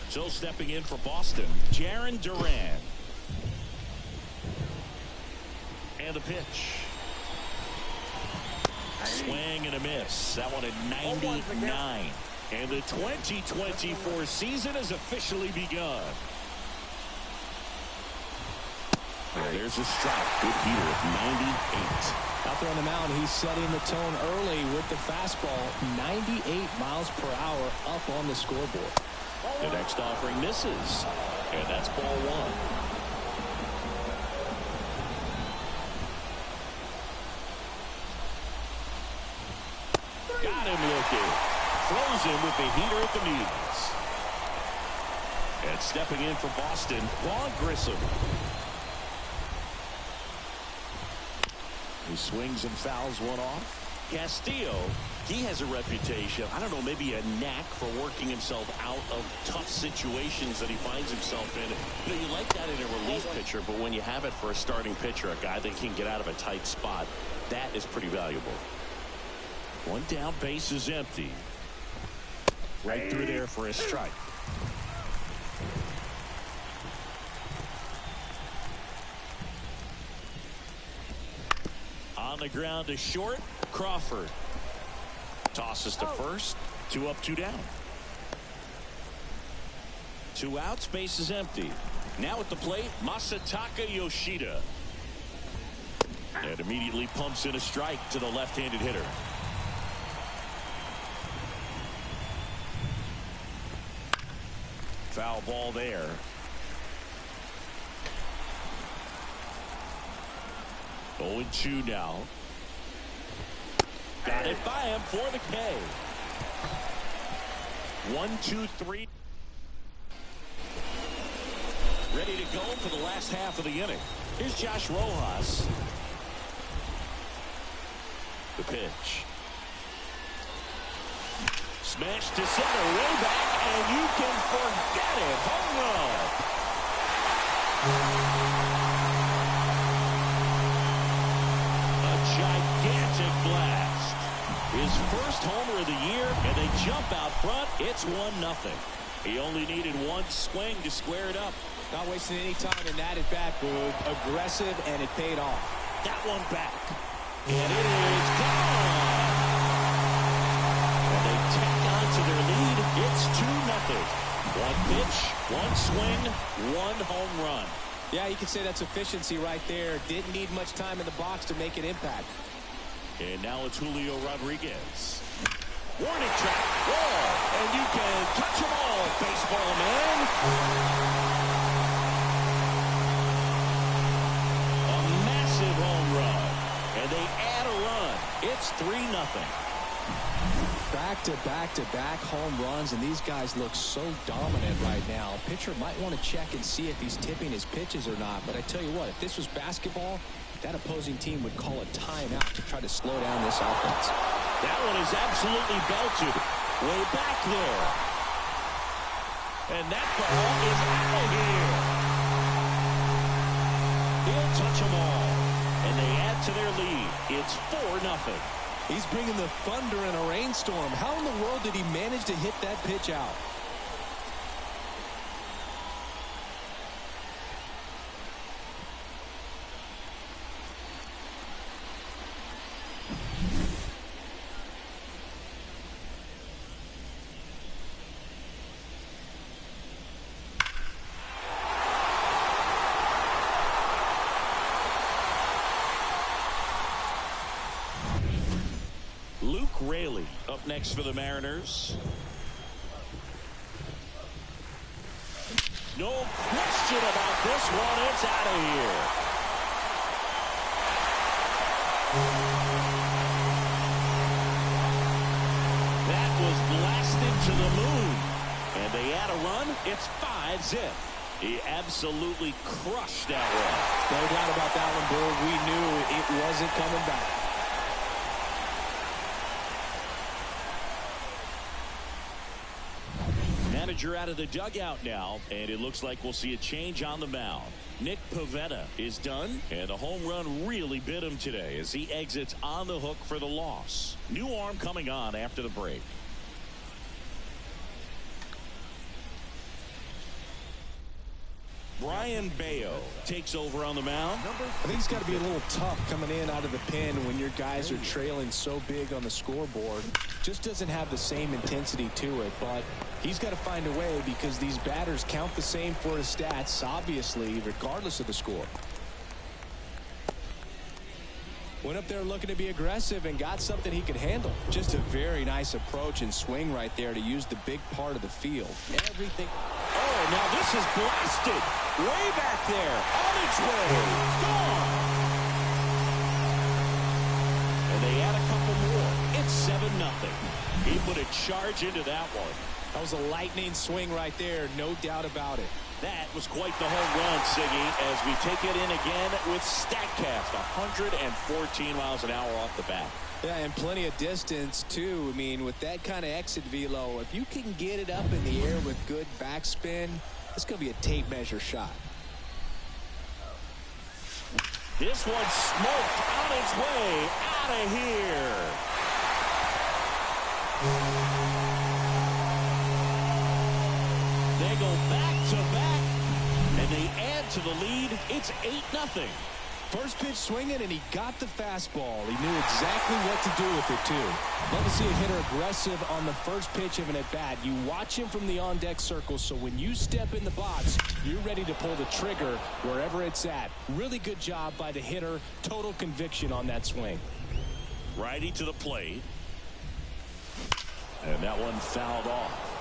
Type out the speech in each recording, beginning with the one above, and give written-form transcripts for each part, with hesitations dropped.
So stepping in for Boston, Jaron Duran. And the pitch. Swing and a miss. That one at 99. And the 2024 season has officially begun. And there's a strike. Good heater at 98. Out there on the mound, he's setting the tone early with the fastball. 98 miles per hour up on the scoreboard. The next offering misses. And that's ball one. Got him looking. Throws him with the heater at the knees. And stepping in for Boston, Vaughn Grissom. He swings and fouls one off. Castillo, he has a reputation, I don't know, maybe a knack for working himself out of tough situations that he finds himself in. You know, you like that in a relief pitcher, but when you have it for a starting pitcher, a guy that can get out of a tight spot, that is pretty valuable. One down, base is empty. Right through there for a strike. On the ground to short, Crawford. Tosses to first. 2 up, 2 down. 2 outs, base is empty. Now at the plate, Masataka Yoshida. And immediately pumps in a strike to the left-handed hitter. Foul ball there. Oh, 0-2 now. Got it by him for the K. 1, 2, 3. Ready to go for the last half of the inning. Here's Josh Rojas. The pitch. Smash to center, way back, and you can forget it. Home run. A gigantic blast. His first homer of the year, and they jump out front. It's 1-0. He only needed one swing to square it up. Not wasting any time in that at-bat, Boog. Aggressive, and it paid off. That one back. And it is gone. And they tack on to their lead. It's 2-0. One pitch, one swing, one home run. Yeah, you can say that's efficiency right there. Didn't need much time in the box to make an impact. And now it's Julio Rodriguez. Warning track, wall, and you can touch them all, baseball man. A massive home run, and they add a run. It's 3-0. Back-to-back-to-back home runs, and these guys look so dominant right now. Pitcher might want to check and see if he's tipping his pitches or not, but I tell you what, if this was basketball, that opposing team would call a timeout to try to slow down this offense. That one is absolutely belted. Way back there. And that ball is out of here. He'll touch them all. And they add to their lead. It's 4-0. He's bringing the thunder in a rainstorm. How in the world did he manage to hit that pitch out? Raley up next for the Mariners. No question about this one. It's out of here. That was blasted to the moon. And they add a run. It's 5-zip. He absolutely crushed that one. No doubt about that one, Bill. We knew it wasn't coming back. Manager out of the dugout now, and it looks like we'll see a change on the mound. Nick Pivetta is done, and the home run really bit him today as he exits on the hook for the loss. New arm coming on after the break. Brian Bayo takes over on the mound. I think it's got to be a little tough coming in out of the pen when your guys are trailing so big on the scoreboard. Just doesn't have the same intensity to it, but he's got to find a way because these batters count the same for his stats, obviously, regardless of the score. Went up there looking to be aggressive and got something he could handle. Just a very nice approach and swing right there to use the big part of the field. Everything. Oh, now this is blasted. Way back there. On its way. Gone. And they add a couple more. It's 7-0. He put a charge into that one. That was a lightning swing right there. No doubt about it. That was quite the home run, Siggy, as we take it in again with StatCast. 114 miles an hour off the bat. Yeah, and plenty of distance, too. I mean, with that kind of exit velo, if you can get it up in the air with good backspin, it's going to be a tape measure shot. This one smoked on its way out of here. They go back-to-back, and they add to the lead. It's 8-0. First pitch swinging, and he got the fastball. He knew exactly what to do with it, too. Love to see a hitter aggressive on the first pitch of an at-bat. You watch him from the on-deck circle, so when you step in the box, you're ready to pull the trigger wherever it's at. Really good job by the hitter. Total conviction on that swing. Righty to the plate. And that one fouled off.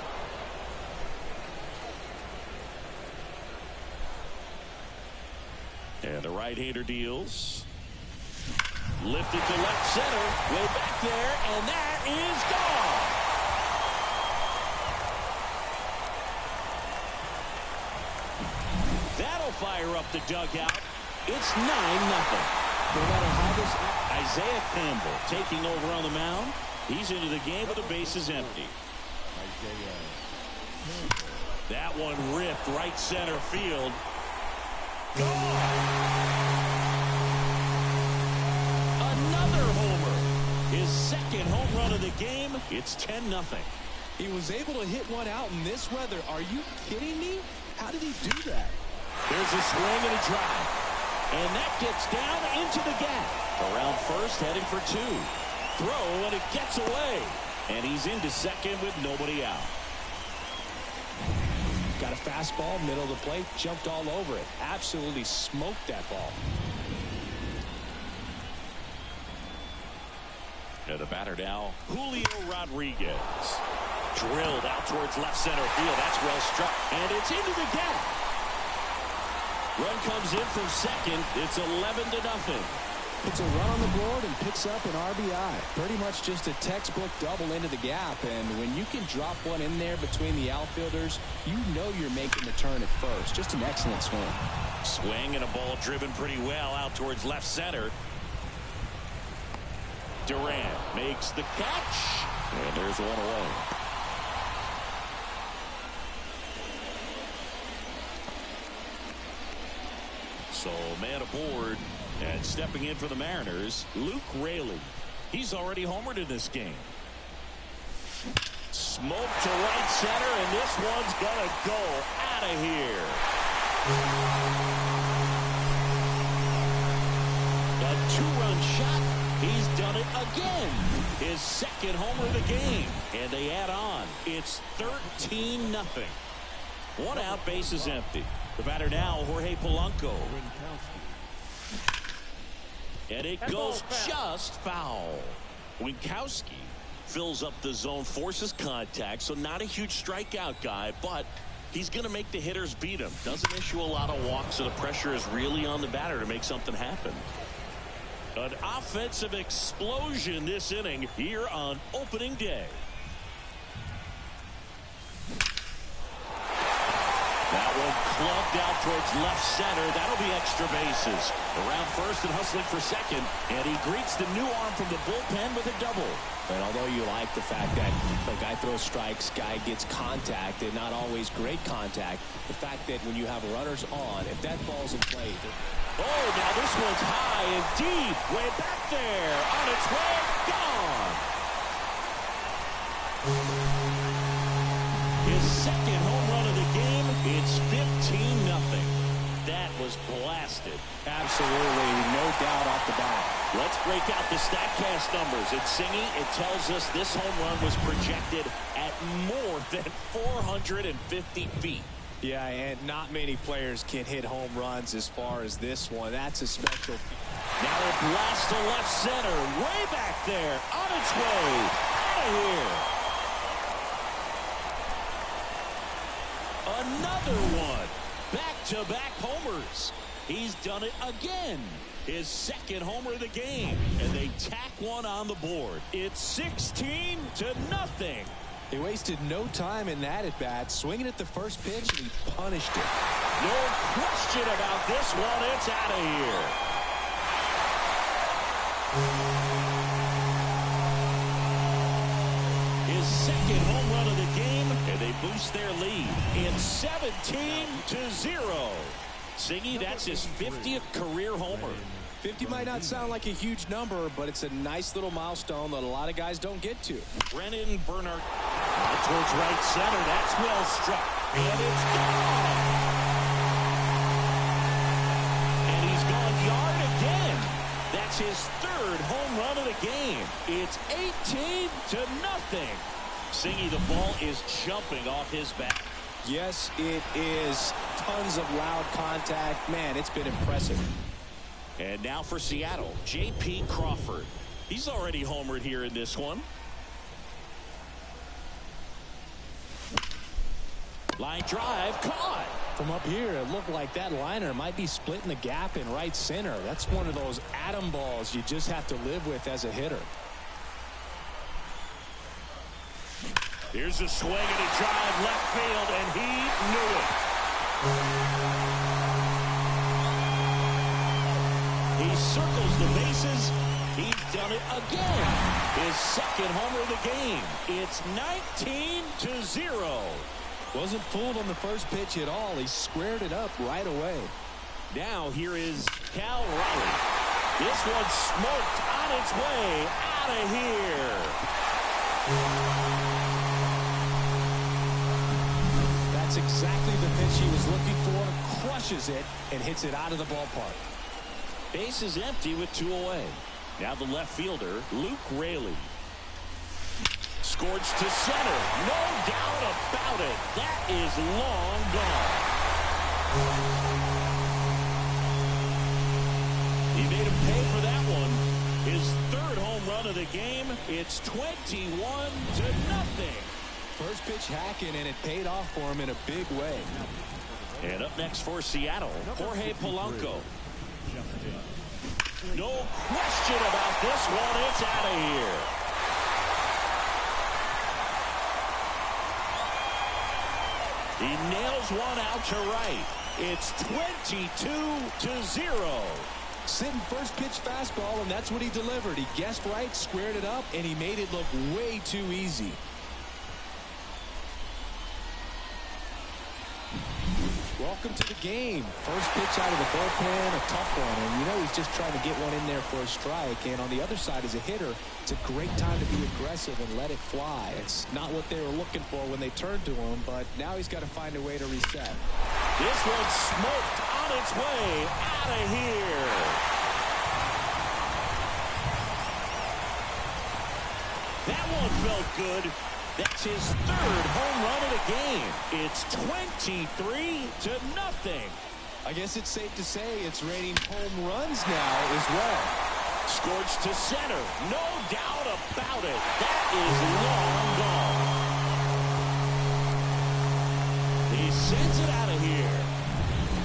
And the right-hander deals. Lifted to left center. Way back there. And that is gone. That'll fire up the dugout. It's 9-0. No matter how this... Isaiah Campbell taking over on the mound. He's into the game with the bases empty. That one ripped right center field. Another homer. His second home run of the game. It's 10-0. He was able to hit one out in this weather. Are you kidding me? How did he do that? There's a swing and a drive. And that gets down into the gap. Around first, heading for two. Throw, and it gets away. And he's into second with nobody out. Got a fastball, middle of the plate, jumped all over it. Absolutely smoked that ball. And the batter now, Julio Rodriguez. Drilled out towards left center field. That's well struck. And it's into the gap. Run comes in from second. It's 11-0. Puts a run on the board and picks up an RBI. Pretty much just a textbook double into the gap. And when you can drop one in there between the outfielders, you know you're making the turn at first. Just an excellent swing. Swing and a ball driven pretty well out towards left center. Durant makes the catch. And there's one away. So man aboard. And stepping in for the Mariners, Luke Raley. He's already homered in this game. Smoke to right center, and this one's gonna go out of here. A two-run shot. He's done it again. His second homer of the game. And they add on. It's 13-0. One out, base is empty. The batter now, Jorge Polanco. And it goes just foul. Winkowski fills up the zone, forces contact, so not a huge strikeout guy, but he's going to make the hitters beat him. Doesn't issue a lot of walks, so the pressure is really on the batter to make something happen. An offensive explosion this inning here on opening day. That one clubbed out towards left center. That'll be extra bases. Around first and hustling for second. And he greets the new arm from the bullpen with a double. And although you like the fact that the guy throws strikes, guy gets contact, and not always great contact, the fact that when you have runners on, if that ball's in play. Oh, now this one's high and deep. Way back there. On its way. Gone. His second home run of the game. It's 15-0. Absolutely, no doubt off the bat. Let's break out the StatCast numbers. At Singy, it tells us this home run was projected at more than 450 feet. Yeah, and not many players can hit home runs as far as this one. That's a special. Now it blasts to left center, way back there, on its way, out of here. Another one, back-to-back homers. He's done it again. His second homer of the game, and they tack one on the board. It's 16-0. He wasted no time in that at-bat, swinging at the first pitch, and he punished it. No question about this one. It's out of here. His second home run of the game, and they boost their lead. It's 17-0. Singy, that's his 50th career homer. 50 might not sound like a huge number, but it's a nice little milestone that a lot of guys don't get to. Brennan Bernard towards right center. That's well struck. And it's gone. And he's gone yard again. That's his third home run of the game. It's 18-0. Singy, the ball is jumping off his bat. Yes, it is. Tons of loud contact. Man, it's been impressive. And now for Seattle, J.P. Crawford. He's already homered here in this one. Line drive, caught. From up here, it looked like that liner might be splitting the gap in right center. That's one of those atom balls you just have to live with as a hitter. Here's a swing and a drive left field, and he knew it. He circles the bases. He's done it again. His second homer of the game. It's 19-0. Wasn't fooled on the first pitch at all. He squared it up right away. Now here is Cal Raleigh. This one's smoked on its way out of here. That's exactly the pitch he was looking for. Crushes it and hits it out of the ballpark. Base is empty with 2 away. Now the left fielder, Luke Raley. Scorched to center. No doubt about it. That is long gone. He made him pay for that one. His third home run of the game. It's 21-0. First pitch hacking, and it paid off for him in a big way. And up next for Seattle, Jorge Polanco. No question about this one. It's out of here. He nails one out to right. It's 22-0. Sitting first pitch fastball, and that's what he delivered. He guessed right, squared it up, and he made it look way too easy. Welcome to the game. First pitch out of the bullpen, a tough one. And you know he's just trying to get one in there for a strike. And on the other side, as a hitter, it's a great time to be aggressive and let it fly. It's not what they were looking for when they turned to him, but now he's got to find a way to reset. This one's smoked on its way out of here. That one felt good. That's his third home run of the game. It's 23-0. I guess it's safe to say it's raining home runs now as well. Scorched to center. No doubt about it. That is long gone. He sends it out of here.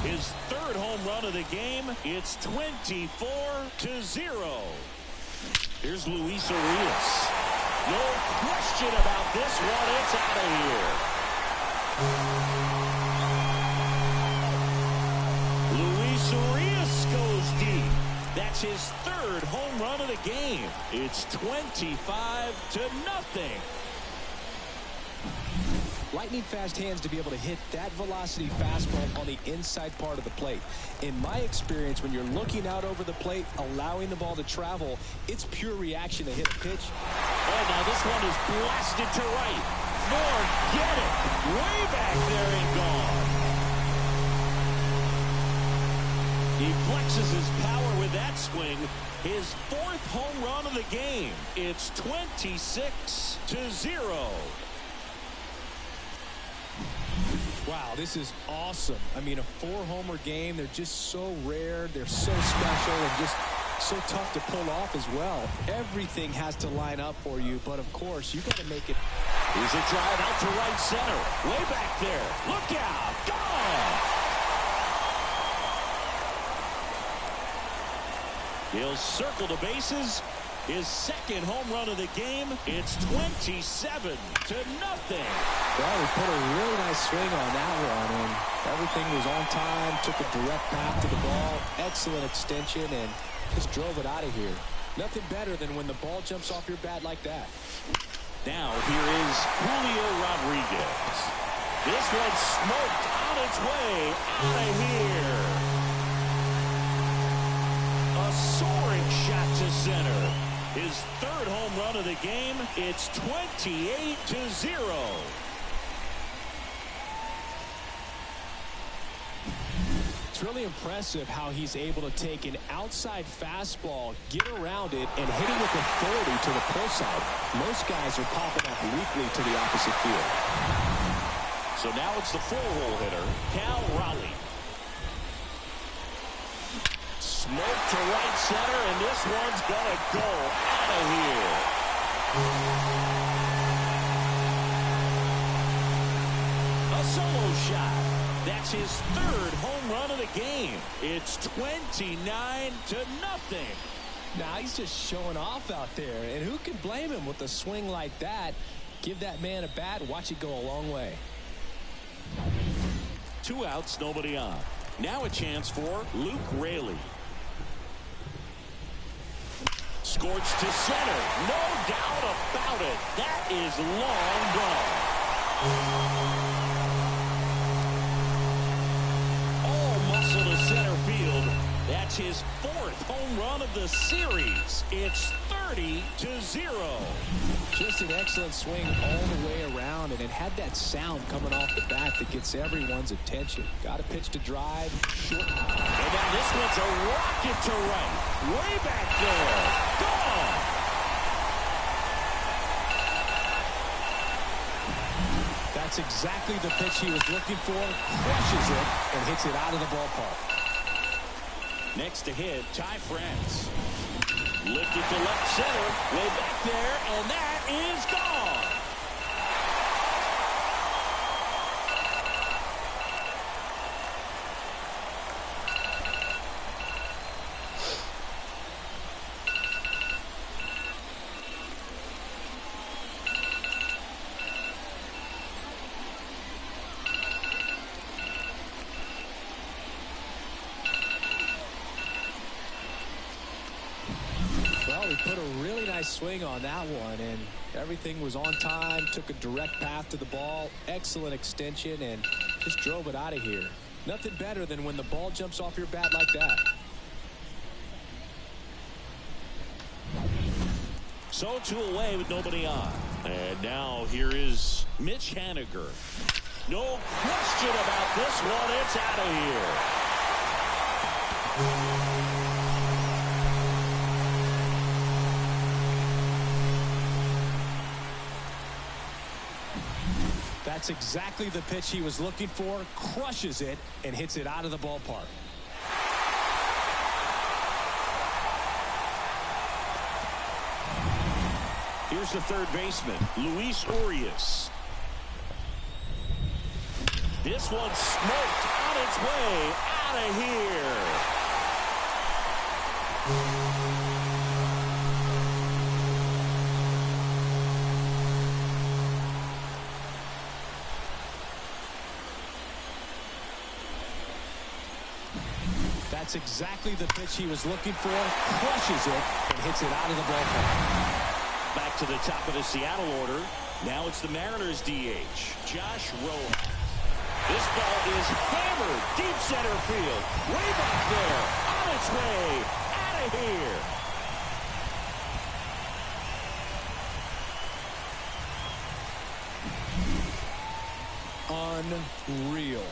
His third home run of the game. It's 24-0. Here's Luis Urias. No question about this one. It's out of here. Luis Urias goes deep. That's his third home run of the game. It's 25-0. Lightning fast hands to be able to hit that velocity fastball on the inside part of the plate. In my experience, when you're looking out over the plate, allowing the ball to travel, it's pure reaction to hit a pitch. Oh, now this one is blasted to right. Forget it. Way back there and gone. He flexes his power with that swing. His 4th home run of the game. It's 26-0. Wow, this is awesome. I mean, a 4-homer game, they're just so rare. They're so special and just so tough to pull off as well. Everything has to line up for you, but of course, you got to make it. Here's a drive out to right center. Way back there. Look out. Gone. He'll circle the bases. His 2nd home run of the game. It's 27-0. Well, he put a really nice swing on that one, and everything was on time, took a direct path to the ball, excellent extension, and just drove it out of here. Nothing better than when the ball jumps off your bat like that. Now here is Julio Rodriguez. This one smoked on its way out of here. A soaring shot to center. His 3rd home run of the game. It's 28-0. It's really impressive how he's able to take an outside fastball, get around it, and hit it with authority to the pull side. Most guys are popping up weakly to the opposite field. So now it's the 4-hole hitter, Cal Raleigh. Smoke to right center, and this one's gonna go out of here. A solo shot. That's his 3rd home run of the game. It's 29-0. Now he's just showing off out there, and who can blame him with a swing like that? Give that man a bat, watch it go a long way. 2 outs, nobody on. Now a chance for Luke Raley. Scorched to center. No doubt about it. That is long gone. All muscle to center field. That's his 4th home run of the series. It's 30-0. Just an excellent swing all the way around, and it had that sound coming off the bat that gets everyone's attention. Got a pitch to drive. Short. And now this one's a rocket to right. Way back there. Gone. That's exactly the pitch he was looking for. Crushes it and hits it out of the ballpark. Next to hit, Ty France. Lifted to left center. Way back there, and that is gone. Put a really nice swing on that one, and everything was on time, took a direct path to the ball, excellent extension, and just drove it out of here. Nothing better than when the ball jumps off your bat like that. So 2 away with nobody on. And now here is Mitch Haniger. No question about this one. It's out of here. That's exactly the pitch he was looking for. Crushes it and hits it out of the ballpark. Here's the 3rd baseman, Luis Urias. This one smoked on its way out of here. That's exactly the pitch he was looking for. Crushes it and hits it out of the ballpark. Back to the top of the Seattle order. Now it's the Mariners DH, Josh Rojas. This ball is hammered deep center field. Way back there. On its way. Out of here. Unreal.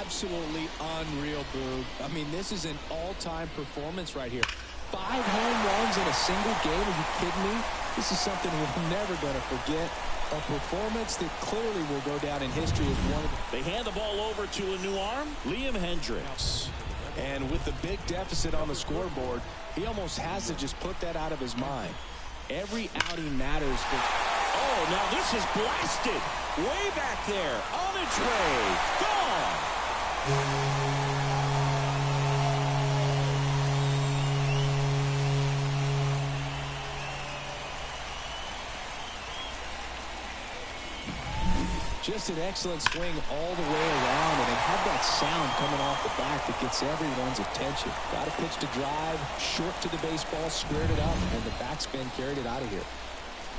Absolutely unreal, Boog. I mean, this is an all-time performance right here. 5 home runs in a single game. Are you kidding me? This is something we're never going to forget. A performance that clearly will go down in history as one of They hand the ball over to a new arm, Liam Hendricks. And with the big deficit on the scoreboard, he almost has to just put that out of his mind. Every outing matters. Oh, now this is blasted. Way back there. On its way. Gone. Just an excellent swing all the way around, and it had that sound coming off the bat that gets everyone's attention. Got a pitch to drive, short to the baseball, squared it up, and the backspin carried it out of here.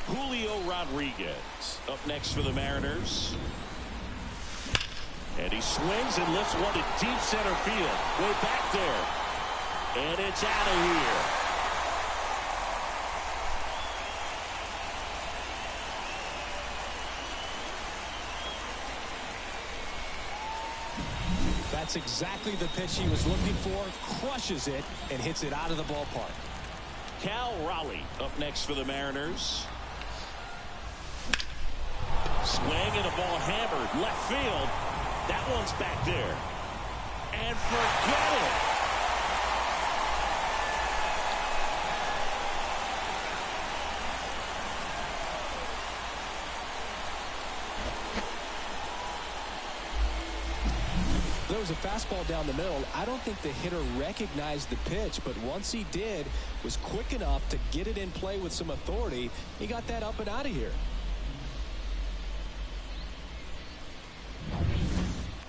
Julio Rodriguez up next for the Mariners. And he swings and lifts one to deep center field. Way back there. And it's out of here. That's exactly the pitch he was looking for. Crushes it and hits it out of the ballpark. Cal Raleigh up next for the Mariners. Swing and a ball hammered left field. That one's back there. And forget it. There was a fastball down the middle. I don't think the hitter recognized the pitch, but once he did, was quick enough to get it in play with some authority. He got that up and out of here.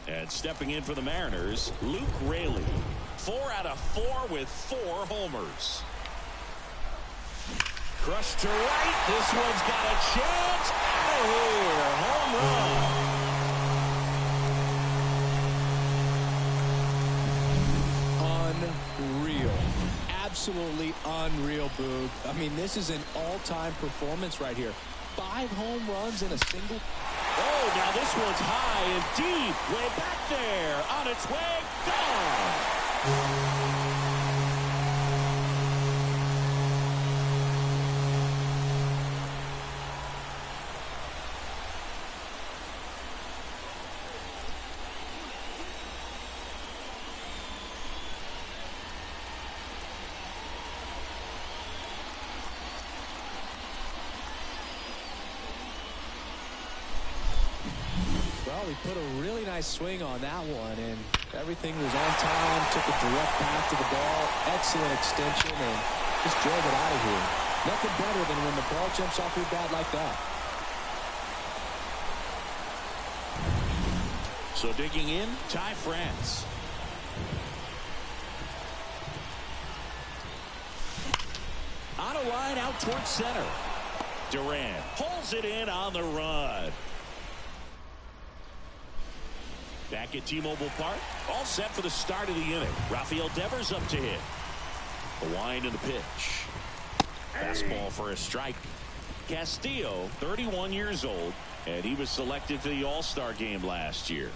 And stepping in for the Mariners, Luke Raley. 4 out of 4 with 4 homers. Crushed to right. This one's got a chance. Out of here. Home run. Unreal. Absolutely unreal, Boog. I mean, this is an all-time performance right here. 5 home runs in a single. Oh, now this one's high and deep. Way back there. On its way. Gone. Well, he put a really nice swing on that one, and everything was on time, took a direct path to the ball, excellent extension, and just drove it out of here. Nothing better than when the ball jumps off your bat like that. So digging in, Ty France. On a line out towards center. Durant pulls it in on the run. Back at T-Mobile Park, all set for the start of the inning. Rafael Devers up to hit. The wind and the pitch. Fastball for a strike. Castillo, 31 years old, and he was selected for the All-Star game last year.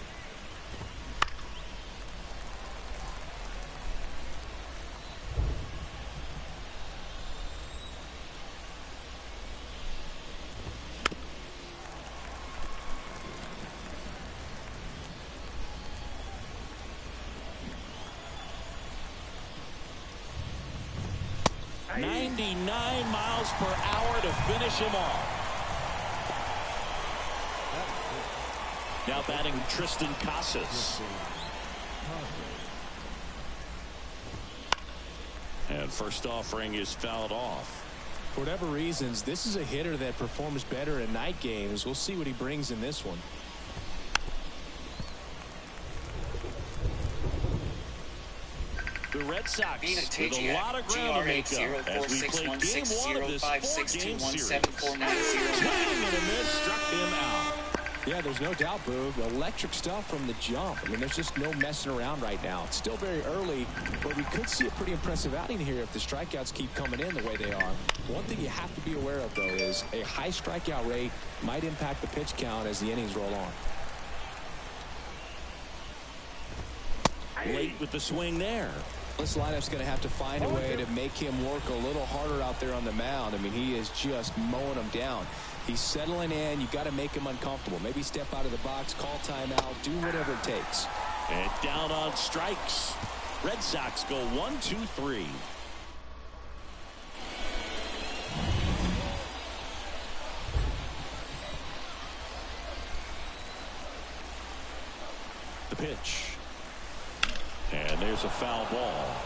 .99 miles per hour to finish him off. Now batting Tristan Casas. And first offering is fouled off. For whatever reasons, this is a hitter that performs better in night games. We'll see what he brings in this one. The Red Sox with a lot of ground to make up as we play game 1 of this 4-game series. Swing and a miss, struck him out. Yeah, there's no doubt, Boog. Electric stuff from the jump. I mean, there's just no messing around right now. It's still very early, but we could see a pretty impressive outing here if the strikeouts keep coming in the way they are. One thing you have to be aware of, though, is a high strikeout rate might impact the pitch count as the innings roll on. late with the swing there. This lineup's going to have to find a way to make him work a little harder out there on the mound. I mean, he is just mowing them down. He's settling in. You got to make him uncomfortable. Maybe step out of the box, call timeout, do whatever it takes. And down on strikes. Red Sox go 1-2-3. The pitch. And there's a foul ball.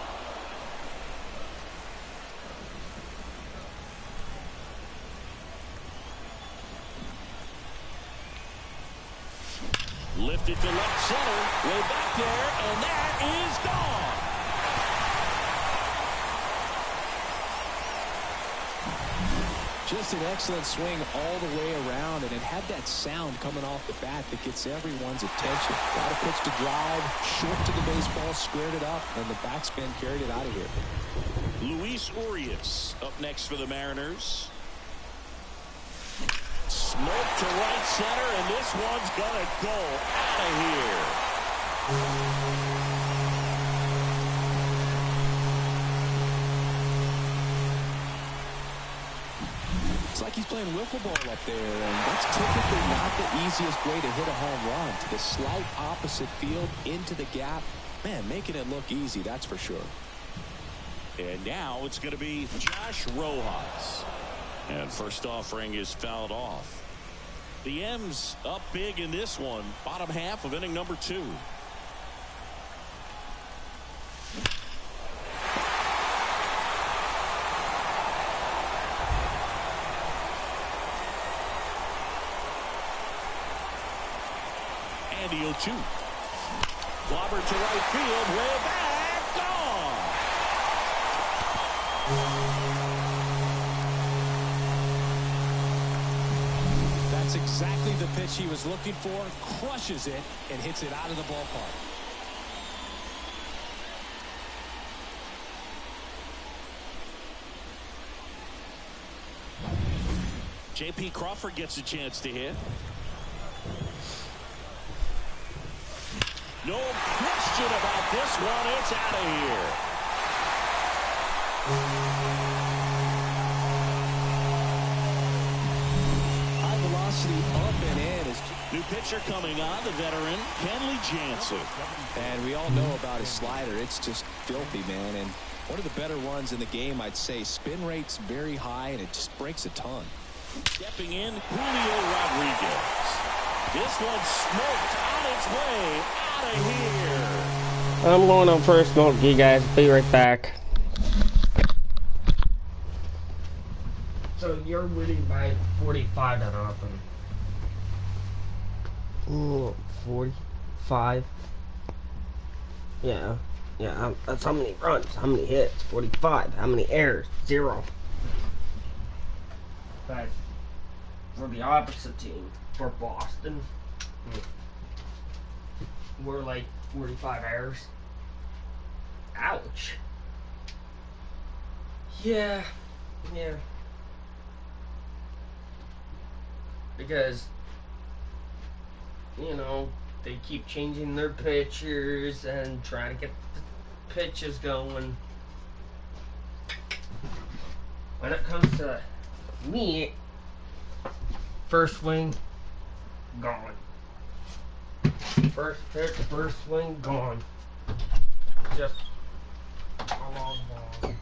Lifted to left center, way back there, and that is gone. Just an excellent swing all the way around, and it had that sound coming off the bat that gets everyone's attention. Got a pitch to drive, short to the baseball, squared it up, and the backspin carried it out of here. Luis Urias up next for the Mariners. Smoke to right center, and this one's gonna go out of here. It's like he's playing wiffle ball up there, and that's typically not the easiest way to hit a home run. To the slight opposite field, into the gap. Man, making it look easy, that's for sure. And now it's going to be Josh Rojas. And first offering is fouled off. The M's up big in this one. Bottom half of inning number 2. And the 0-2. Clobber to right field. Way back. Gone. That's exactly the pitch he was looking for. Crushes it and hits it out of the ballpark. J.P. Crawford gets a chance to hit. No question about this one. It's out of here. High velocity up and in. New pitcher coming on, the veteran, Kenley Jansen. And we all know about his slider. It's just filthy, man. And one of the better ones in the game, I'd say. Spin rate's very high, and it just breaks a ton. Stepping in, Julio Rodriguez. This one's smoked on its way out of here. I'm going on first smoke, you guys. Be right back. So you're winning by 45-0. 45. Yeah, that's how many runs, how many hits, 45. How many errors? 0. But for the opposite team, for Boston, we're like 45 errors. Ouch. Yeah. Because, you know, they keep changing their pitchers and trying to get the pitches going. When it comes to me, first swing, gone. First pitch, first swing, gone. Just a long ball.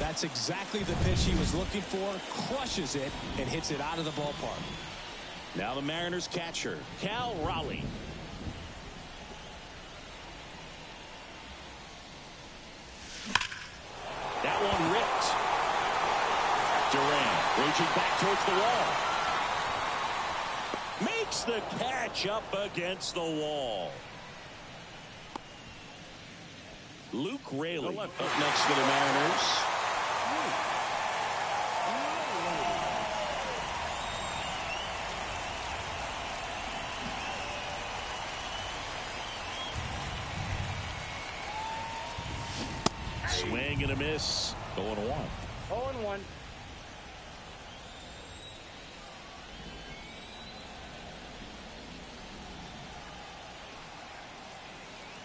That's exactly the pitch he was looking for. Crushes it and hits it out of the ballpark. Now the Mariners catcher, Cal Raleigh. That one ripped. Durant reaching back towards the wall. Makes the catch up against the wall. Luke Raley up next for the Mariners. Swing and a miss. 0-1. 0-1.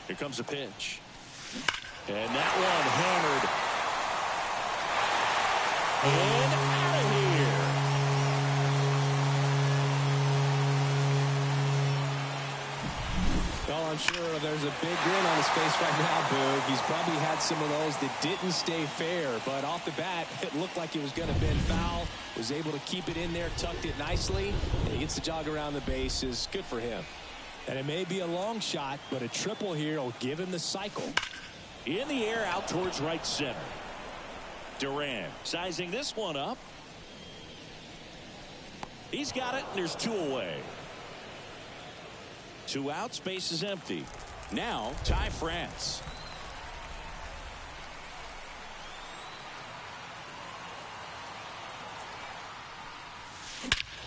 Here comes a pitch. And that one hammered. And out of here. Well, I'm sure there's a big grin on his face right now, Boog. He's probably had some of those that didn't stay fair, but off the bat, it looked like it was going to bend foul. Was able to keep it in there, tucked it nicely, and he gets the jog around the bases. Good for him. And it may be a long shot, but a triple here will give him the cycle. In the air out towards right center. Durant sizing this one up. He's got it, and there's 2 away. 2 out, space is empty. Now, Ty France.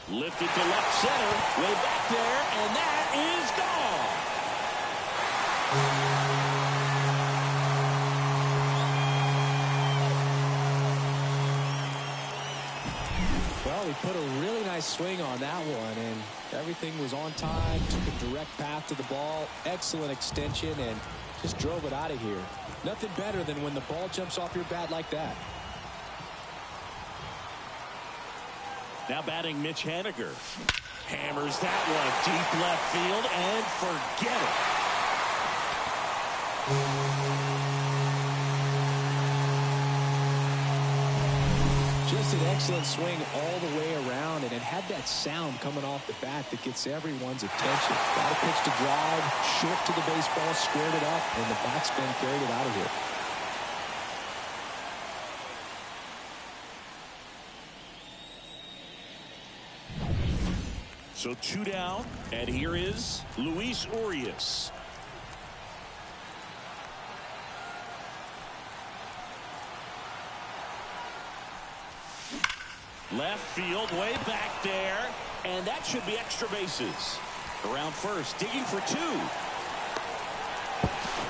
Lifted to left center, way back there, and that is gone. Well, he put a really nice swing on that one, and everything was on time. Took a direct path to the ball. Excellent extension, and just drove it out of here. Nothing better than when the ball jumps off your bat like that. Now batting Mitch Haniger. Hammers that one deep left field and forget it. Just an excellent swing all the way around, and it had that sound coming off the bat that gets everyone's attention. Got a pitch to drive, short to the baseball, squared it up, and the backspin carried it out of here. So 2 down, and here is Luis Urias. Left field, way back there, and that should be extra bases. Around first, digging for 2.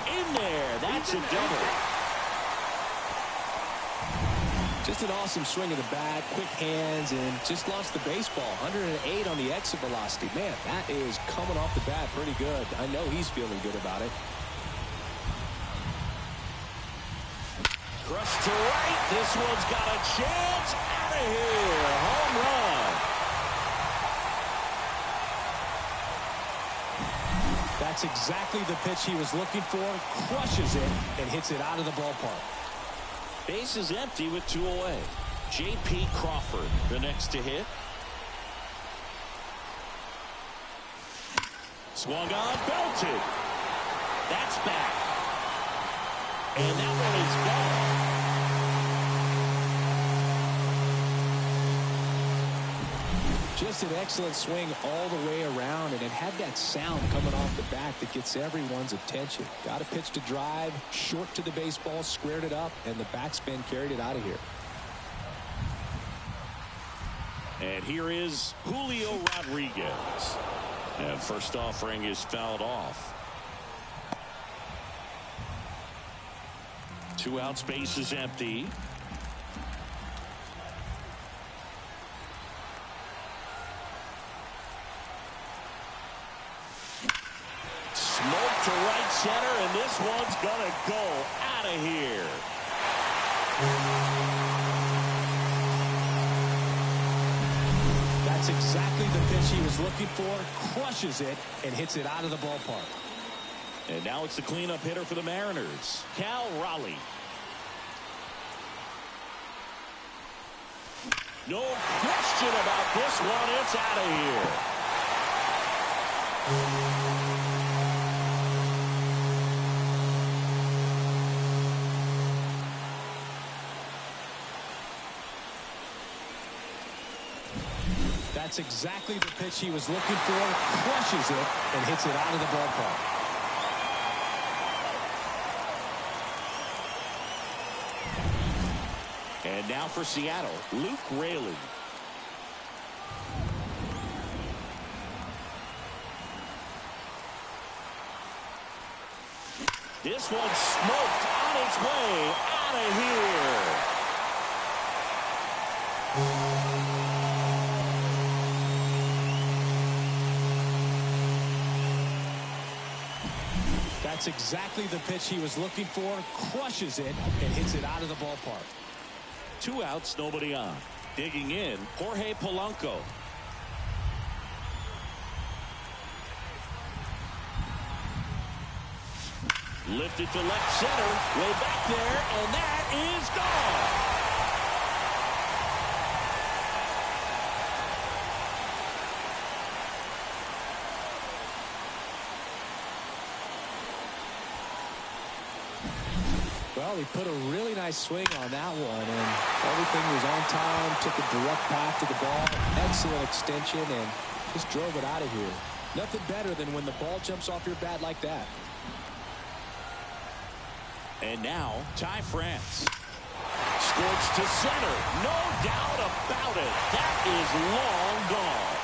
In there, that's a double. Just an awesome swing of the bat, quick hands, and just lost the baseball. 108 on the exit velocity. Man, that is coming off the bat pretty good. I know he's feeling good about it. Crushed to right. This one's got a chance. Out of here. Home run. That's exactly the pitch he was looking for. Crushes it and hits it out of the ballpark. Base is empty with 2 away. J.P. Crawford, the next to hit. Swung on, belted. That's back. And that one is gone. Just an excellent swing all the way around, and it had that sound coming off the bat that gets everyone's attention. Got a pitch to drive, short to the baseball, squared it up, and the backspin carried it out of here. And here is Julio Rodriguez. And first offering is fouled off. 2 out, space is empty. Smoke to right center, and this one's gonna go out of here. That's exactly the pitch he was looking for. Crushes it and hits it out of the ballpark. And now it's the cleanup hitter for the Mariners, Cal Raleigh. No question about this one. It's out of here. That's exactly the pitch he was looking for. Crushes it and hits it out of the ballpark. And now for Seattle, Luke Raley. This one's smoked on its way out of here. That's exactly the pitch he was looking for. Crushes it and hits it out of the ballpark. 2 outs, nobody on. Digging in, Jorge Polanco. Lifted to left center, way back there, and that is gone. Well, he put a really nice swing on that one, and everything was on time, took a direct path to the ball, excellent extension, and just drove it out of here. Nothing better than when the ball jumps off your bat like that. And now, Ty France. Scorched to center. No doubt about it. That is long gone.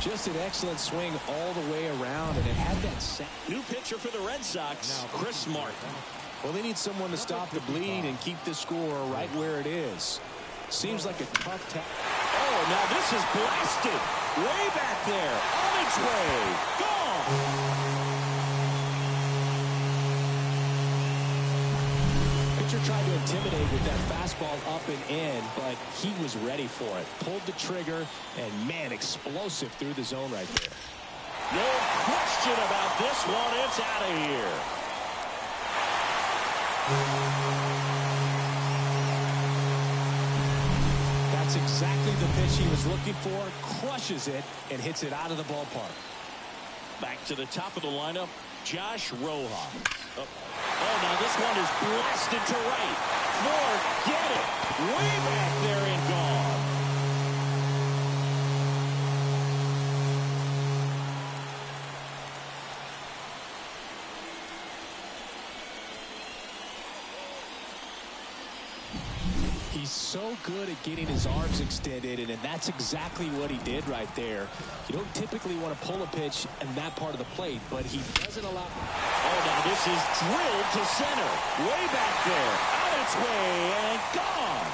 Just an excellent swing all the way around, and it had that new pitcher for the Red Sox, Chris Martin. Well, they need someone to stop the bleed and keep the score right where it is. Seems like a tough task. Oh, now this is blasted. Way back there. On its way. Gone. Pitcher tried to intimidate with that fastball up and in, but he was ready for it. Pulled the trigger, and man, explosive through the zone right there. No question about this one. It's out of here. That's exactly the pitch he was looking for. Crushes it and hits it out of the ballpark. Back to the top of the lineup, Josh Rojas. Oh, now this one is blasted to right. Forget it. Way back there and gone. He's so good at getting his arms extended, and that's exactly what he did right there. You don't typically want to pull a pitch in that part of the plate, but he doesn't allow. Oh, now this is drilled to center. Way back there. On its way and gone.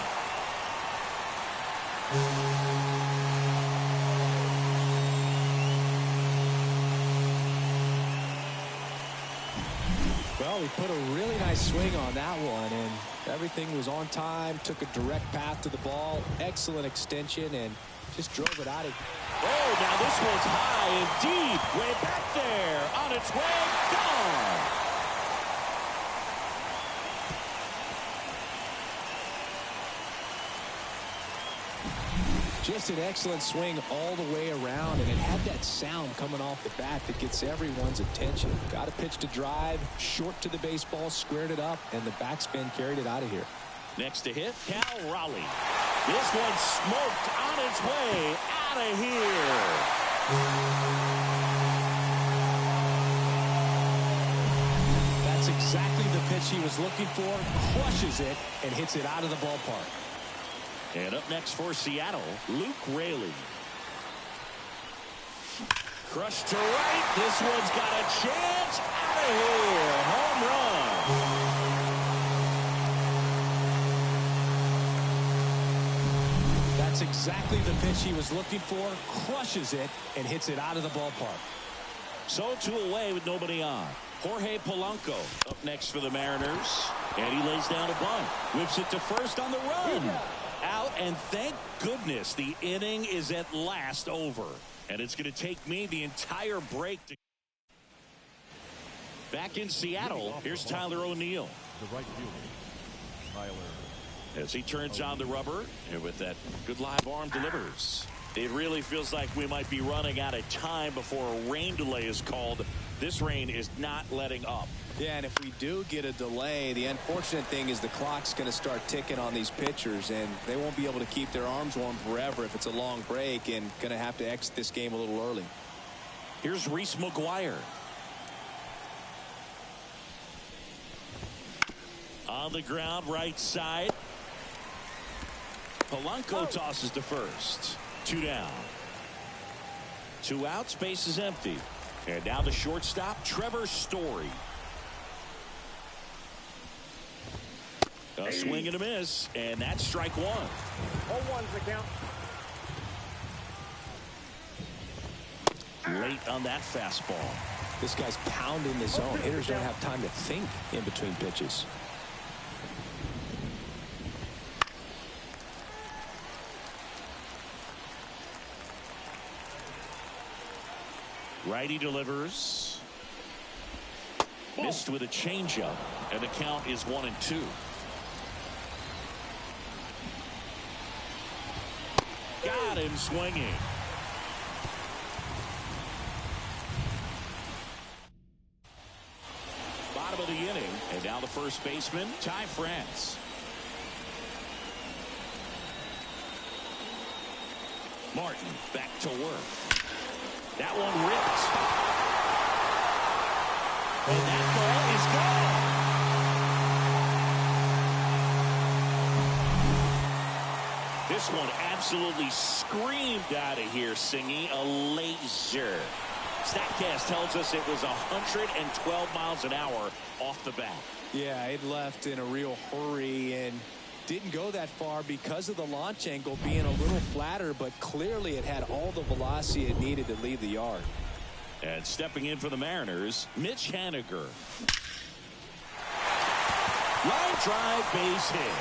Well, he put a really nice swing on that one, and everything was on time, took a direct path to the ball, excellent extension, and just drove it out of here. Oh, now this one's high and deep. Way back there. On its way, gone. Just an excellent swing all the way around, and it had that sound coming off the bat that gets everyone's attention. Got a pitch to drive, short to the baseball, squared it up, and the backspin carried it out of here. Next to hit, Cal Raleigh. This one's smoked on its way out of here. That's exactly the pitch he was looking for. Crushes it and hits it out of the ballpark. And up next for Seattle, Luke Raley. Crushed to right. This one's got a chance. Out of here. Home run. That's exactly the pitch he was looking for. Crushes it and hits it out of the ballpark. So 2 away with nobody on. Jorge Polanco up next for the Mariners. And he lays down a bunt. Whips it to first on the run. Out, and thank goodness the inning is at last over. And it's going to take me the entire break to... Back in Seattle, here's Tyler O'Neill. The right fielder, As he turns on the rubber, and with that good live arm delivers. It really feels like we might be running out of time before a rain delay is called. This rain is not letting up. Yeah, and if we do get a delay, the unfortunate thing is the clock's going to start ticking on these pitchers, and they won't be able to keep their arms warm forever if it's a long break, and going to have to exit this game a little early. Here's Reese McGuire. On the ground, right side. Polanco tosses to first. 2 down. 2 outs, base is empty. And now the shortstop, Trevor Story. A swing and a miss, and that's strike 1. 0-1's the count. Late on that fastball. This guy's pounding the zone. Hitters don't have time to think in between pitches. Righty delivers. Missed with a changeup, and the count is 1-2. Got him swinging. Bottom of the inning, and now the first baseman, Ty France. Martin back to work. That one ripped. And that ball is gone. This one absolutely screamed out of here, Singy. A laser. StatCast tells us it was 112 miles an hour off the bat. Yeah, it left in a real hurry and didn't go that far because of the launch angle being a little flatter, but clearly it had all the velocity it needed to leave the yard. And stepping in for the Mariners, Mitch Haniger. Line drive, base hit.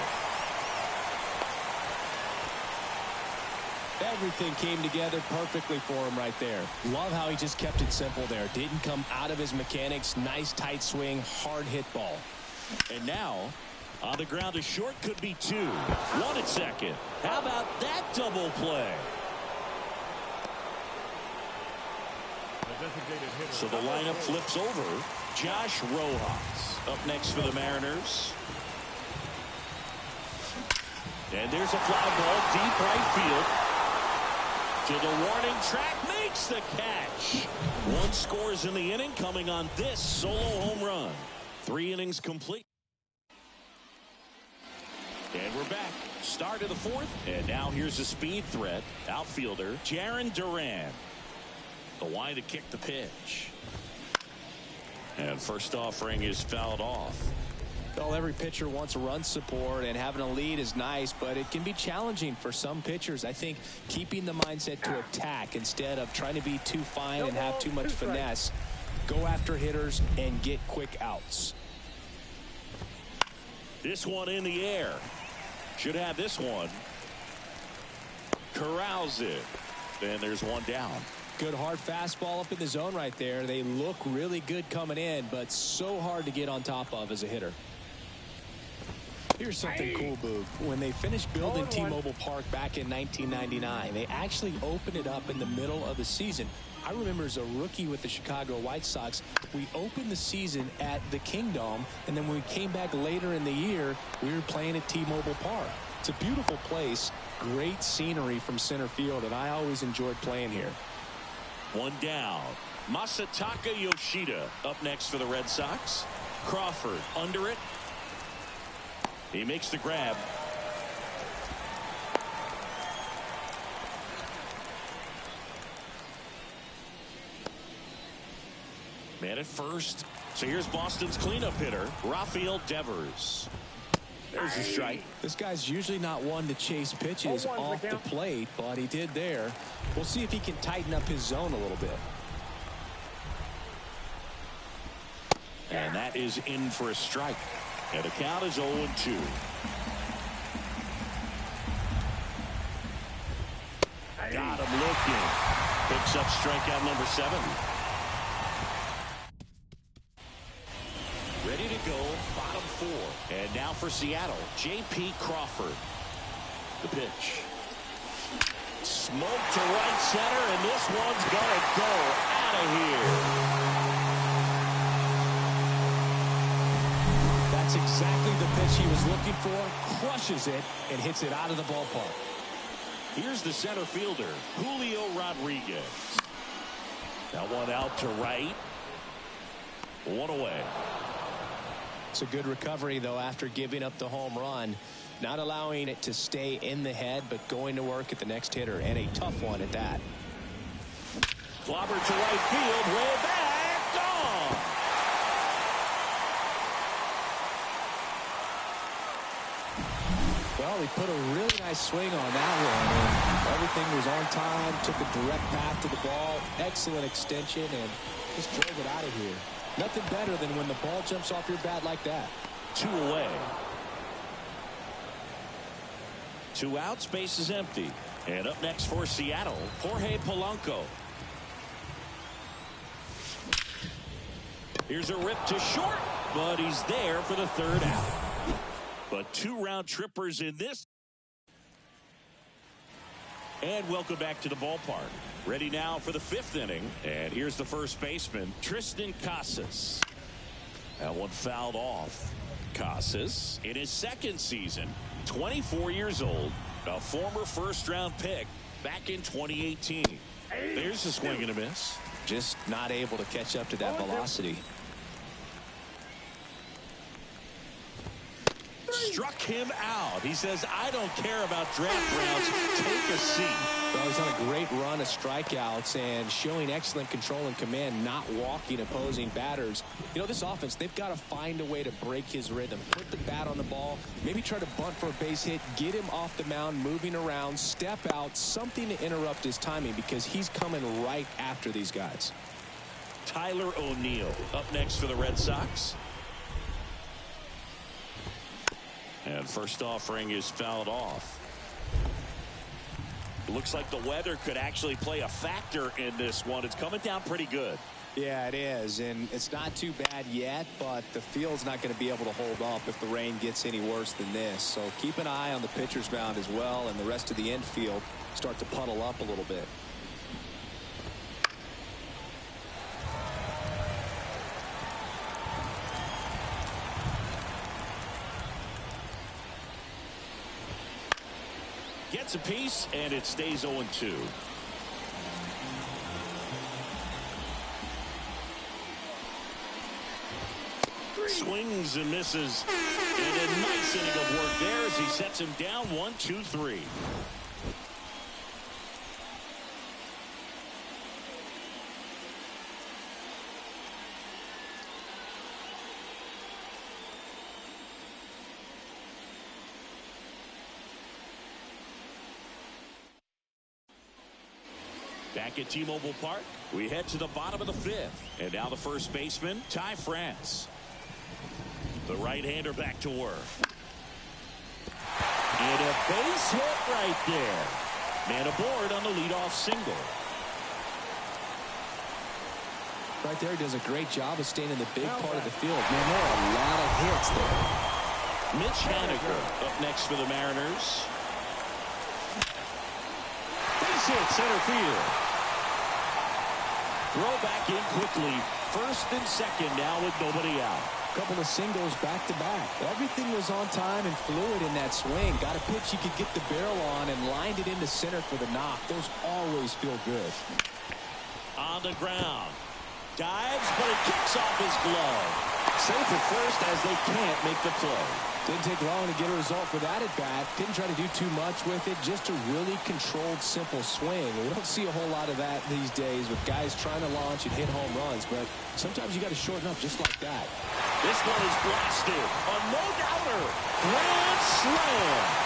Everything came together perfectly for him right there. Love how he just kept it simple there. Didn't come out of his mechanics. Nice tight swing, hard hit ball. And now on the ground to short, could be 2. 1 at second. How about that double play? So the lineup flips over. Josh Rojas up next for the Mariners. And there's a fly ball deep right field. To the warning track, makes the catch. 1 scores in the inning, coming on this solo home run. 3 innings complete. And we're back. Start of the 4th. And now here's a speed threat. Outfielder Jarren Duran. The line to kick the pitch. And first offering is fouled off. Well, every pitcher wants run support, and having a lead is nice, but it can be challenging for some pitchers. I think keeping the mindset to attack instead of trying to be too fine and have too much finesse. Go after hitters and get quick outs. This one in the air. Should have this one. Corrals it. And there's 1 down. Good hard fastball up in the zone right there. They look really good coming in, but so hard to get on top of as a hitter. Here's something cool, Boog. When they finished building T-Mobile Park back in 1999, they actually opened it up in the middle of the season. I remember as a rookie with the Chicago White Sox, we opened the season at the Kingdom, and then when we came back later in the year, we were playing at T-Mobile Park. It's a beautiful place, great scenery from center field, and I always enjoyed playing here. 1 down. Masataka Yoshida up next for the Red Sox. Crawford under it. He makes the grab. Man at first. So here's Boston's cleanup hitter, Rafael Devers. There's a strike. This guy's usually not one to chase pitches off the plate, but he did there. We'll see if he can tighten up his zone a little bit. And that is in for a strike. And the count is 0-2. Got him looking. Picks up strikeout number 7. Ready to go, bottom 4. And now for Seattle, J.P. Crawford. The pitch. Smoke to right center, and this one's going to go out of here. That's exactly the pitch he was looking for. Crushes it and hits it out of the ballpark. Here's the center fielder, Julio Rodriguez. That one out to right. One away. It's a good recovery, though, after giving up the home run. Not allowing it to stay in the head, but going to work at the next hitter, and a tough one at that. Clobber to right field, way back, gone. Well, he put a really nice swing on that one. Everything was on time, took a direct path to the ball, excellent extension, and just drove it out of here. Nothing better than when the ball jumps off your bat like that. 2 away. 2 outs, base is empty. And up next for Seattle, Jorge Polanco. Here's a rip to short, but he's there for the 3rd out. But 2 round trippers in this. And welcome back to the ballpark. Ready now for the 5th inning. And here's the first baseman, Tristan Casas. That one fouled off. Casas, in his 2nd season, 24 years old, a former first-round pick back in 2018. There's a swing and a miss. Just not able to catch up to that velocity. Struck him out. He says, I don't care about draft rounds. Take a seat. Well, he's on a great run of strikeouts and showing excellent control and command, not walking opposing batters. You know, this offense, they've got to find a way to break his rhythm. Put the bat on the ball, maybe try to bunt for a base hit, get him off the mound, moving around, step out, something to interrupt his timing because he's coming right after these guys. Tyler O'Neill up next for the Red Sox. And first offering is fouled off. It looks like the weather could actually play a factor in this one. It's coming down pretty good. Yeah, it is, and it's not too bad yet, but the field's not going to be able to hold up if the rain gets any worse than this. So keep an eye on the pitcher's mound as well, and the rest of the infield start to puddle up a little bit. Gets a piece, and it stays 0-2. Swings and misses. And a nice inning of work there as he sets him down 1-2-3. Back at T-Mobile Park, we head to the bottom of the 5th. And now the first baseman, Ty France. The right-hander back to work. And a base hit right there. Man aboard on the leadoff single. Right there, he does a great job of staying in the big part of the field. Man, there are a lot of hits there. Mitch Haniger up next for the Mariners. Base hit center field. Throw back in quickly. First and second now with nobody out. Couple of singles back to back. Everything was on time and fluid in that swing. Got a pitch you could get the barrel on and lined it into center for the knock. Those always feel good. On the ground. Dives, but it kicks off his glove. Safe at first as they can't make the play. Didn't take long to get a result for that at bat. Didn't try to do too much with it. Just a really controlled, simple swing. We don't see a whole lot of that these days with guys trying to launch and hit home runs. But sometimes you got to shorten up just like that. This one is blasted. A no-doubter. Grand slam.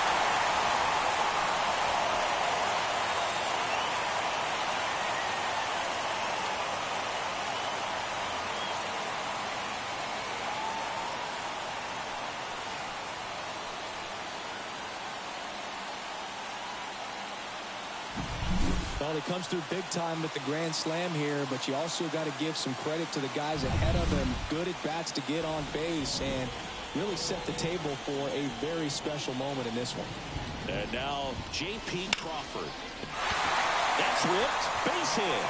Well, he comes through big time with the grand slam here, but you also got to give some credit to the guys ahead of him. Good at bats to get on base and really set the table for a very special moment in this one. And now J.P. Crawford. That's ripped. Base hit.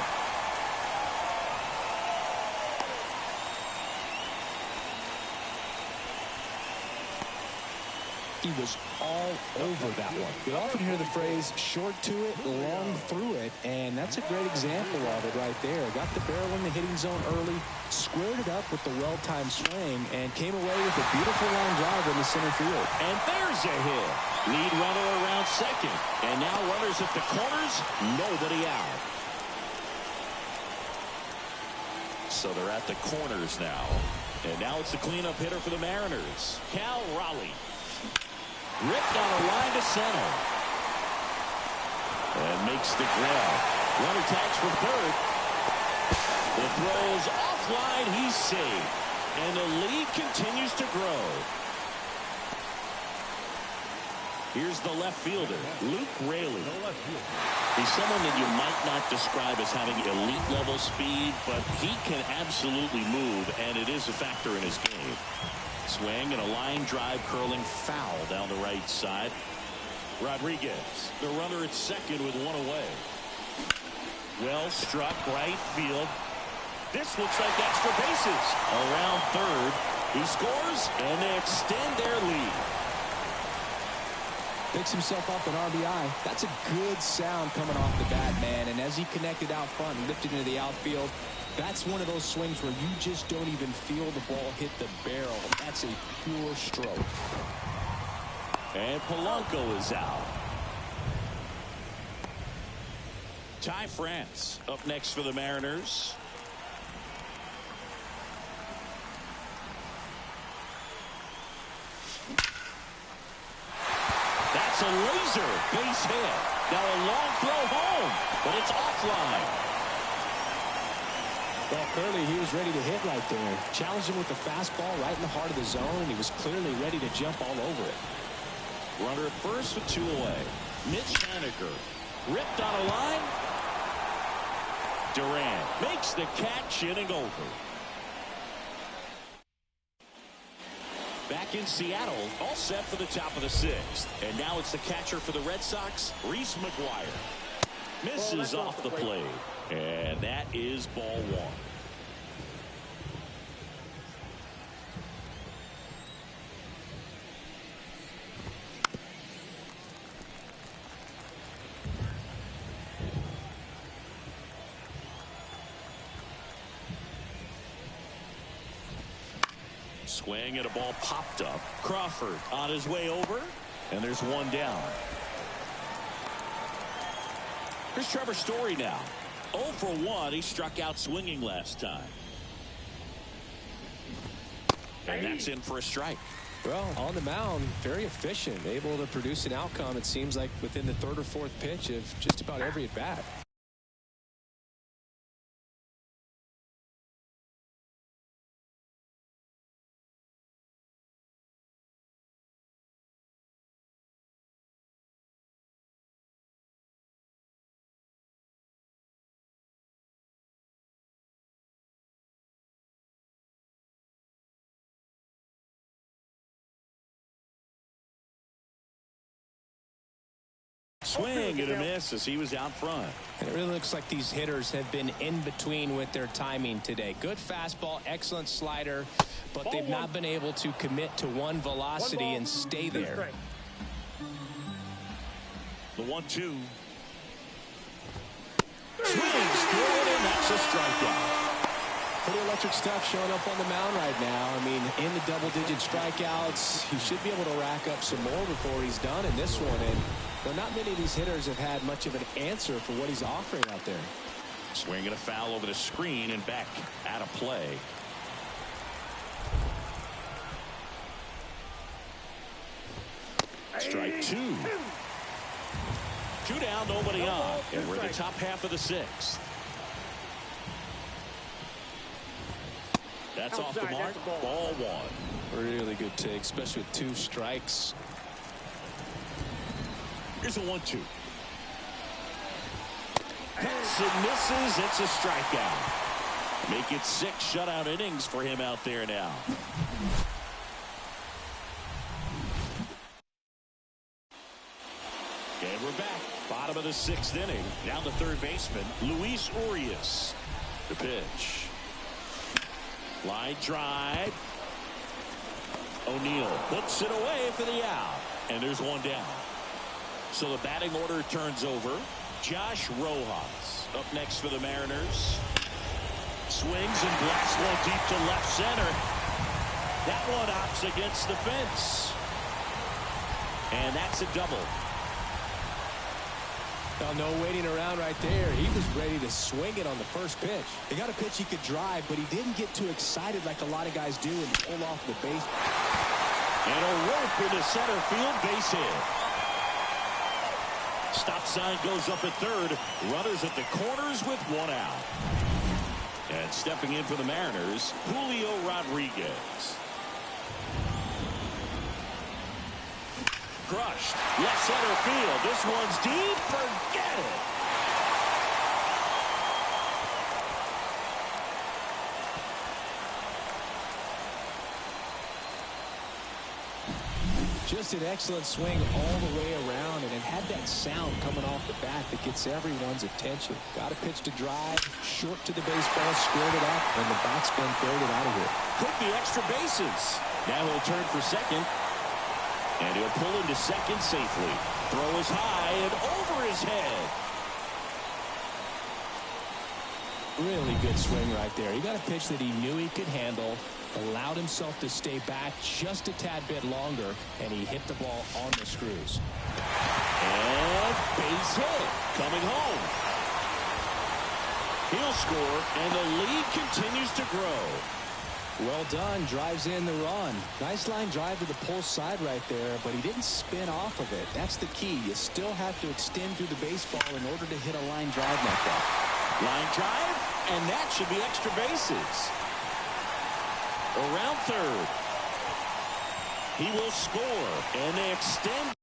He was all over that one. You often hear the phrase short to it, long through it, and that's a great example of it right there. Got the barrel in the hitting zone early, squared it up with the well-timed swing, and came away with a beautiful line drive in the center field. And there's a hit. Lead runner around second. And now runners at the corners, nobody out. So they're at the corners now. And now it's the cleanup hitter for the Mariners, Cal Raleigh. Ripped on a line to center. And makes the grab. Runner tags for third. The throw's offline. He's safe. And the lead continues to grow. Here's the left fielder, Luke Raley. He's someone that you might not describe as having elite level speed, but he can absolutely move, and it is a factor in his game. Swing and a line drive curling foul down the right side. Rodriguez, the runner at second with one away. Well struck right field. This looks like extra bases. Around third. He scores, and they extend their lead. Picks himself up an RBI. That's a good sound coming off the bat, man. And as he connected out front and lifted into the outfield, that's one of those swings where you just don't even feel the ball hit the barrel. That's a pure stroke. And Polanco is out. Ty France up next for the Mariners. That's a laser base hit. Now a long throw home, but it's offline. Well, clearly he was ready to hit right there. Challenged him with the fastball right in the heart of the zone, and he was clearly ready to jump all over it. Runner at first with two away. Mitch Haniger ripped on a line. Durant makes the catch, inning over. Back in Seattle, all set for the top of the sixth. And now it's the catcher for the Red Sox, Reese McGuire. Misses off the plate. And that is ball one. Swing and a ball popped up. Crawford on his way over. And there's one down. Here's Trevor Story now. 0 for 1. He struck out swinging last time. And that's in for a strike. Well, on the mound, very efficient. Able to produce an outcome, it seems like, within the third or fourth pitch of just about every at-bat. Swing and a miss as he was out front. And it really looks like these hitters have been in between with their timing today. Good fastball, excellent slider, but they've not been able to commit to one velocity and stay there. The 1-2. Swings through it, and that's a strikeout. Pretty electric stuff showing up on the mound right now. I mean, in the double-digit strikeouts, he should be able to rack up some more before he's done in this one. And well, not many of these hitters have had much of an answer for what he's offering out there. Swing and a foul over the screen and back out of play. Strike two. Two down, nobody on. And we're in the top half of the sixth. That's off the mark. Ball one. Really good take, especially with two strikes. Here's a 1-2. Hits and misses. It's a strikeout. Make it 6 shutout innings for him out there now. And we're back. Bottom of the 6th inning. Down the third baseman, Luis Urias. The pitch. Line drive. O'Neill puts it away for the out. And there's one down. So the batting order turns over. Josh Rojas up next for the Mariners. Swings and blasts one deep to left center. That one opts against the fence. And that's a double. Well, no waiting around right there. He was ready to swing it on the first pitch. He got a pitch he could drive, but he didn't get too excited like a lot of guys do and pull off the base. And a rope into center field, base hit. Stop sign goes up at third. Runners at the corners with one out. And stepping in for the Mariners, Julio Rodriguez. Crushed. Left center field. This one's deep. Forget it. Just an excellent swing all the way around, and it had that sound coming off the bat that gets everyone's attention. Got a pitch to drive, short to the baseball, squared it up, and the batsman throwed it out of here. Could be extra bases. Now he'll turn for second. And he'll pull into second safely. Throw is high and over his head. Really good swing right there. He got a pitch that he knew he could handle, allowed himself to stay back just a tad bit longer, and he hit the ball on the screws. And base hit. Coming home. He'll score, and the lead continues to grow. Well done. Drives in the run. Nice line drive to the pull side right there, but he didn't spin off of it. That's the key. You still have to extend through the baseball in order to hit a line drive like that. Line drive, and that should be extra bases. Around third. He will score, and they extend.